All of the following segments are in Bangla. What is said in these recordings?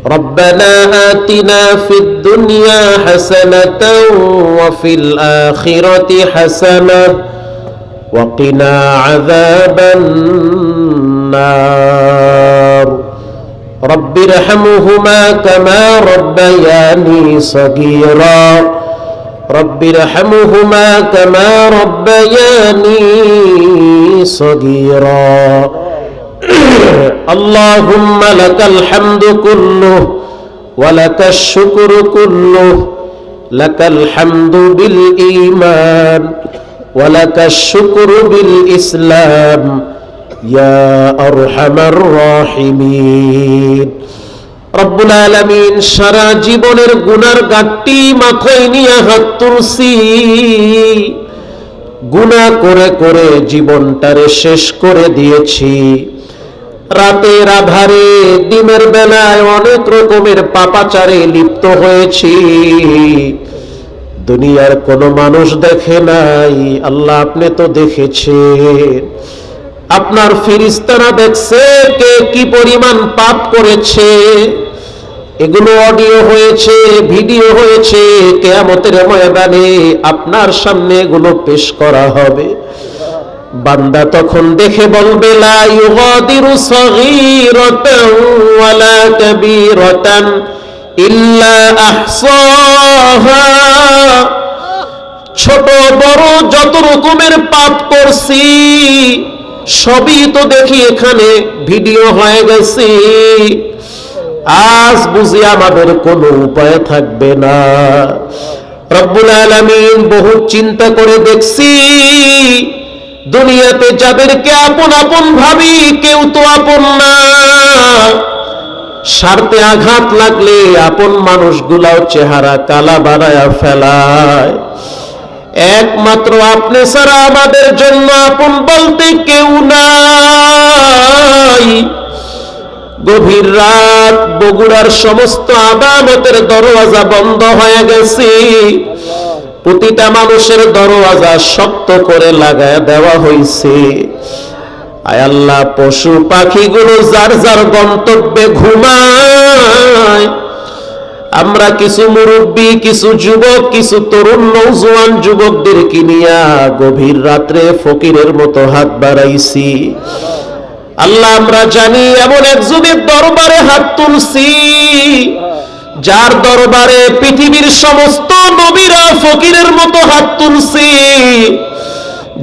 ربنا آتنا في الدنيا حسنة وفي الآخرة حسنة وقنا عذاب النار رب ارحمهما كما ربياني صغيرا رب ارحمهما كما ربياني صغيرا اللهم لك الحمد كله ولك الشكر كله لك الحمد بالإيمان ولك الشكر بالإسلام يا أرحم الراحمين রব্বুল আলামিন সারা জীবনের গুনার গাঁটটি মাথায় নিয়ে হাত তুলছি গুনাহ করে করে জীবনটারে শেষ করে দিয়েছি রাতের আধারে দিনের বেলায় অনেক রকমের পাপাচারে লিপ্ত হয়েছি দুনিয়ার কোনো মানুষ দেখে নাই আল্লাহ আপনি তো দেখেছেন আপনার ফেরেশতারা দেখছে কে কি পরিমাণ পাপ করেছে এগুলো অডিও হয়েছে ভিডিও হয়েছে কিয়ামতের ময়দানে আপনার সামনে এগুলো পেশ করা হবে বান্দা তখন দেখে বলবে লা ইউগাদিরু সগীরাতান ওয়ালা কাবীরাতান ইল্লা আহসাহা ছোট বড় যত রকমের পাপ করছি সবই তো দেখি এখানে ভিডিও হয়ে গেছে আজ বুঝি আমাদের কোনো উপায় থাকবে না রব্বুল আলামিন বহু চিন্তা করে দেখছি দুনিয়াতে যাদেরকে আপন আপন ভাবি কেউ তো আপন না স্বার্থে আঘাত লাগলে আপন মানুষগুলাও চেহারা কালা বানায়া ফেলায় একমাত্র আপনি ছাড়া আমাদের জন্য আপন বলতে কেউ নাই গভীর রাত বগুড়ার সমস্ত আদালতের দরওয়াজা বন্ধ হয়ে গেছে প্রতিটা মানুষের দরওয়াজা শক্ত করে লাগায় দেওয়া হয়েছে আয় আল্লাহ পশু পাখিগুলো যার যার গন্তব্যে ঘুমায় আমরা কিছু মুরব্বী কিছু যুবক কিছু তরুণ নওজোয়ান যুবকদেরকে নিয়ে গভীর রাত্রে ফকিরের মতো হাত বাড়াইছি আল্লাহ আমরা জানি এমন একজনের দরবারে হাত তুলছি যার দরবারে পৃথিবীর সমস্ত নবীরা ফকিরের মতো হাত তুলছি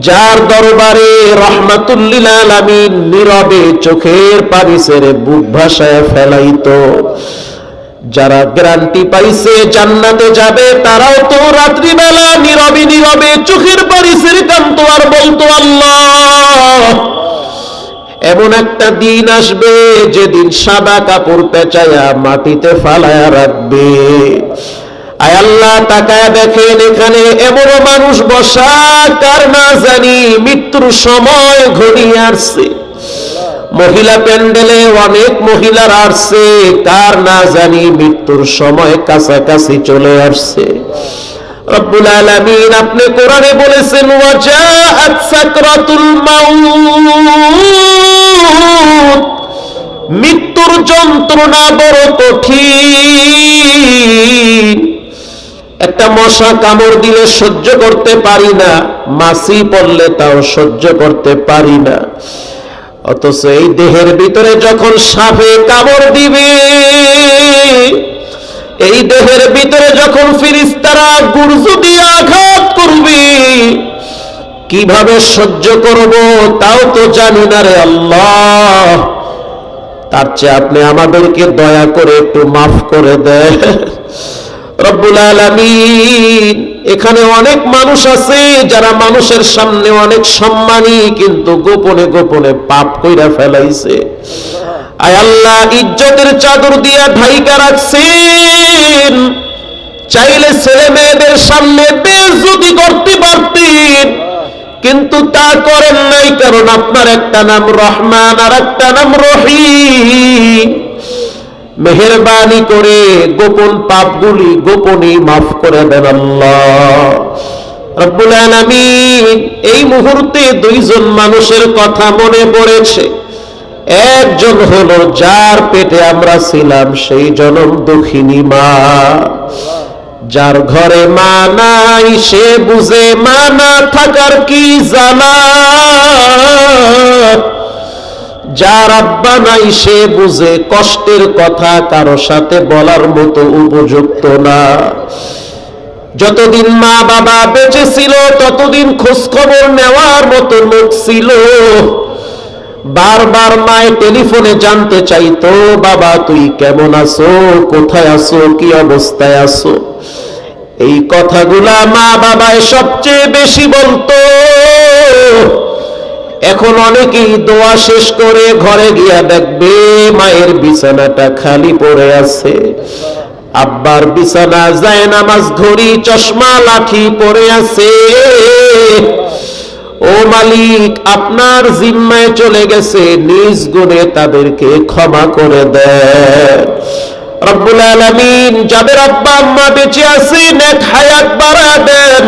যার দরবারে রাহমাতুল লিল আলামিন নীরবে চোখের পানি ছেড়ে বুক ভাসায় ফেলাইতো যারা গ্যারান্টি পাইছে জান্নাতে যাবে তারাও তো রাত্রি বেলা নীরবে নীরবে চোখের পানি ছেড়ে কাঁদতো আর বলতো আল্লাহ এমন একটা দিন আসবে যেদিন সাদা কাপড় পেঁচায়া মাটিতে ফালায়া রাখবে আয় আল্লাহ তাকায় দেখেন এখানে এমন মানুষ বসা কার না জানি মৃত্যুর সময় ঘনিয়ে আসছে মহিলা প্যান্ডেলে অনেক মহিলার আসছে কার না জানি মৃত্যুর সময় কাছাকাছি চলে আসছে রব্বুল আলামিন আপনি কোরআনে বলেছেন ওয়াজাআত সাকরাতুল মাউত মৃত্যুর যন্ত্রণা বড় কঠিন একটা মশা কামড় দিলে সহ্য করতে পারি না মাছি পড়লে তাও সহ্য করতে পারি না অথচ এই দেহের ভিতরে যখন সাপে কামড় দিবে এই দেহের ভিতরে যখন ফেরেশতারা গুরজু দিয়ে আঘাত করবে কিভাবে সহ্য করব তাও তো জানি না রে আল্লাহ তার চেয়ে আপনি আমাদেরকে দয়া করে একটু মাফ করে দেন রব্বুল আলামিন এখানে অনেক মানুষ আছে যারা মানুষের সামনে অনেক সম্মানী কিন্তু গোপনে গোপনে পাপ কইরা ফেলাইছে আয় আল্লাহ ইজ্জতের চাদর দিয়া ঢাইকা রাখছেন চাইলে ছেলে মেয়েদের সামনে বেইজ্জতি করতে পারতেন কিন্তু তা করেন নাই কারণ আপনার একটা নাম রহমান আর একটা নাম রহিম মেহেরবানি করে গোপন পাপগুলি গোপনে মাফ করে দেন আল্লাহ রব্বুল আলামিন এই মুহূর্তে দুইজন মানুষের কথা মনে পড়েছে একজন হলো যার পেটে আমরা ছিলাম সেই জনম দুঃখিনী মা। যার ঘরে মা নাই সে বুঝে মা না থাকার কি জ্বালা, যার আব্বা নাই সে বুঝে কষ্টের কথা কারো সাথে বলার মতো উপযুক্ত না। যতদিন মা বাবা বেঁচে ছিল ততদিন খোঁজ খবর নেওয়ার মতো লোক ছিল। বারবার মায়ের টেলিফোনে জানতে চাইতো, বাবা তুই কেমন আছো, কোথায় আছো, কি অবস্থায় আছো। এই কথাগুলা মা বাবায় সবচেয়ে বেশি বলতো। এখন অনেকেই দোয়া শেষ করে ঘরে গিয়া দেখবে মায়ের বিছানাটা খালি পড়ে আছে, আব্বার বিছানা যায় নামাজ ঘড়ি চশমা লাঠি পড়ে আছে। ও মালিক, আপনার জিম্মায় চলে গেছে, নিজ গুণে তাদেরকে ক্ষমা করে দেন। রব্বুল আলামিন যাদের আব্বা আম্মা বেঁচে আছে নেক হায়াত বাড়া দেন।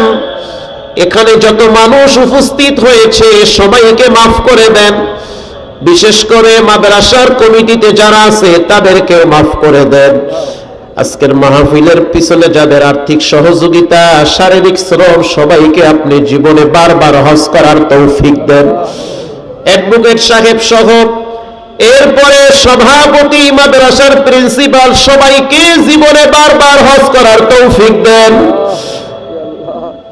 এখানে যত মানুষ উপস্থিত হয়েছে সবাইকে মাফ করে দেন। বিশেষ করে মাদ্রাসার কমিটিতে যারা আছে তাদেরকে মাফ করে দেন। আজকের মাহফিলের পিছনে যাদের আর্থিক সহযোগিতা, শারীরিক শ্রম, সবাইকে আপনি জীবনে বারবার হজ করার তৌফিক দেন। অ্যাডভোকেট সাহেব সহ এরপরে সভাপতি, মাদ্রাসার প্রিন্সিপাল, সবাইকে জীবনে বারবার হজ করার তৌফিক দেন।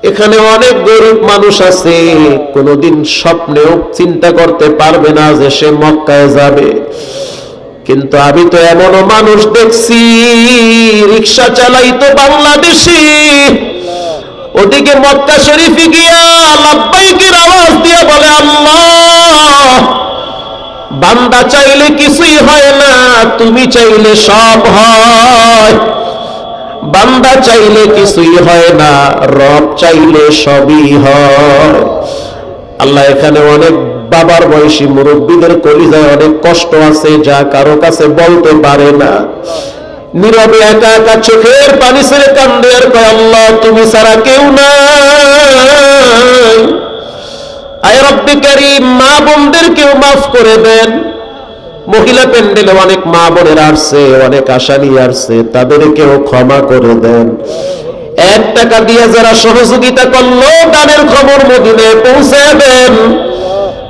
এখানে অনেক গরিব মানুষ আছে, কোনোদিন স্বপ্নেও চিন্তা করতে পারবে না যে সে মক্কায় যাবে। কিন্তু আমি তো এমনও মানুষ দেখছি রিক্সা চালাইতো বাংলাদেশি, ওদিকে মক্কা শরীফে গিয়া লাব্বাইকের আওয়াজ দিয়ে বলে আল্লাহ, বান্দা চাইলে কিছুই হয় না, তুমি চাইলে সব হয়। বান্দা চাইলে কিছুই হয় না, রব চাইলে সবই হয়। আল্লাহ এখানে অনেক বাবার বয়সী মুরব্বীদের কলিজায় অনেক কষ্ট আছে, যা কারো কাছে বলতে পারে না। নীরবে একা একা চোখের পানি ছেড়ে কান্দে আর কয় আল্লাহ তুমি ছাড়া কেউ নাই। আয় রব্বে কারীম, মা বোনদেরকেও মাফ করে দেন। মহিলা প্যান্ডেলে অনেক মা বোনের আসছে, অনেক আশা নিয়ে আসছে, তাদেরকেও ক্ষমা করে দেন। 1 টাকা দিয়ে যারা সহযোগিতা করলো দানের খবর মদিনায় পৌঁছে দেন।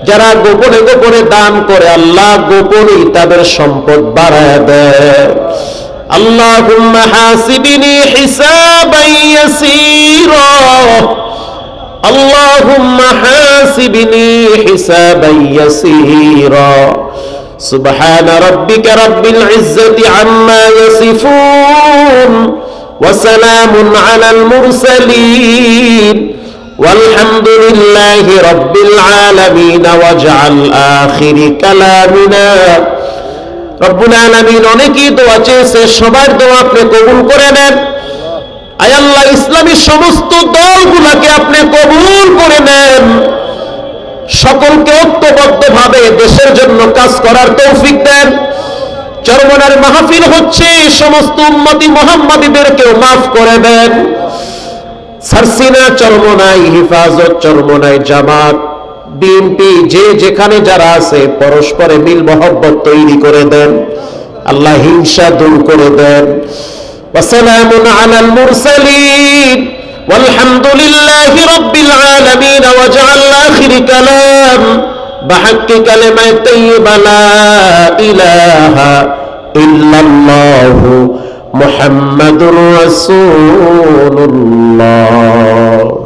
যারা গোপনে গোপনে দান করে আল্লাহ গোপনেই তাদের সম্পদ বাড়ায় দেন। আল্লাহুম্মা হাসিবনি হিসাবান ইয়াসীরা, আল্লাহুম্মা হাসিবনি হিসাবান ইয়াসীরা। সুবহান রাব্বিকা রাব্বিল ইজ্জাতি আম্মা ইয়াসিফুন ওয়া সালামুন আলাল মুরসালিন والحمد لله رب العالمين واجعل آخر كلامنا رب العالمين। অনেকেই দোয়া চেয়েছে, সবার দোয়া আপনি কবুল করে নেন। আয় আল্লাহ, ইসলামী সমস্ত দলগুলোকে আপনি কবুল করে নেন। সকলকে ঐক্যবদ্ধভাবে দেশের জন্য কাজ করার তৌফিক দেন। চরমনার মাহফিল হচ্ছে, সমস্ত উম্মতি মুহাম্মাদীদেরকেও মাফ করে দেন। সারসিনা চরমনাই, হিফাজত চরমনাই, জামাত, বিএনপি, যে যেখানে যারা আছে পরস্পরে মিল মহব্বত তৈরি করে দেন। আল্লাহ হিংসা দূর করে দেন। ওয়াসালামুন আলাল মুরসালিন ওয়ালহামদুলিল্লাহি রাব্বিল আলামিন ওয়াজআল আখির কালাম বিহাক্কি কালিমাত তাইয়্যিবা লা ইলাহা ইল্লাল্লাহু মুহাম্মাদুর রাসূলুল্লাহ।